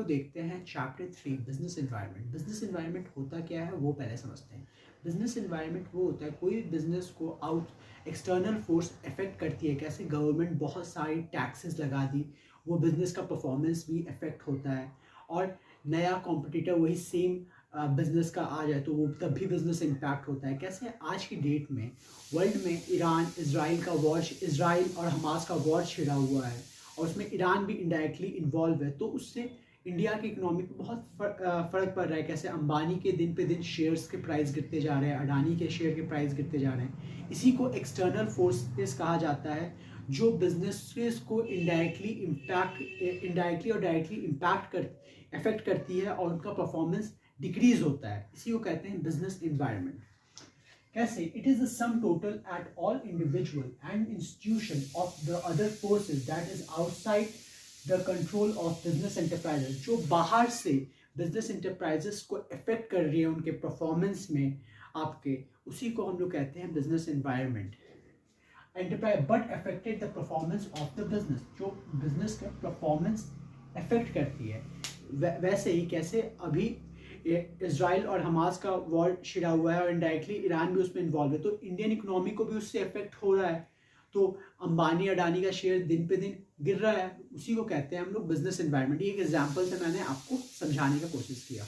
लोग देखते हैं chapter 3 business environment. Business environment होता क्या है वो पहले समझते हैं। बिजनेस एनवायरनमेंट वो होता है कोई बिजनेस को आउट एक्सटर्नल फोर्स अफेक्ट करती है। कैसे गवर्नमेंट बहुत सारी टैक्सेस लगा दी, वो बिजनेस का परफॉर्मेंस भी अफेक्ट होता है। और नया कॉम्पिटिटर वही सेम बिजनेस का आ जाए तो वो तब भी बिजनेस इम्पैक्ट होता है। कैसे आज की डेट में वर्ल्ड में ईरान इसराइल का वॉर, इसराइल और हमास का वॉर छिड़ा हुआ है और उसमें ईरान भी इनडायरेक्टली इन्वॉल्व है, तो उससे इंडिया की इकोनॉमी पे बहुत फ़र्क पड़ रहा है। कैसे अंबानी के दिन पे दिन शेयर्स के प्राइस गिरते जा रहे हैं, अडानी के शेयर के प्राइस गिरते जा रहे हैं। इसी को एक्सटर्नल फोर्सेस कहा जाता है जो बिजनेसेस को इनडायरेक्टली और डायरेक्टली अफेक्ट करती है और उनका परफॉर्मेंस डिक्रीज होता है। इसी को कहते हैं बिजनेस इन्वायरमेंट। कैसे it is the sum total at all individual and institution of the other forces that is outside the control of business enterprises, जो बाहर से बिजनेस एंटरप्राइजेस को अफेक्ट कर रही है उनके परफॉर्मेंस में आपके, उसी को हम लोग कहते हैं business environment. Enterprise but affected the performance of the business, जो बिजनेस का परफॉर्मेंस अफेक्ट करती है। वैसे ही कैसे अभी इसराइल और हमास का वॉर छिड़ा हुआ है और इनडायरेक्टली ईरान भी उसमें इन्वॉल्व है, तो इंडियन इकोनॉमी को भी उससे अफेक्ट हो रहा है। तो अंबानी अडानी का शेयर दिन पे दिन गिर रहा है, उसी को कहते हैं हम लोग बिजनेस एनवायरनमेंट। ये एक एग्जांपल से मैंने आपको समझाने का कोशिश किया।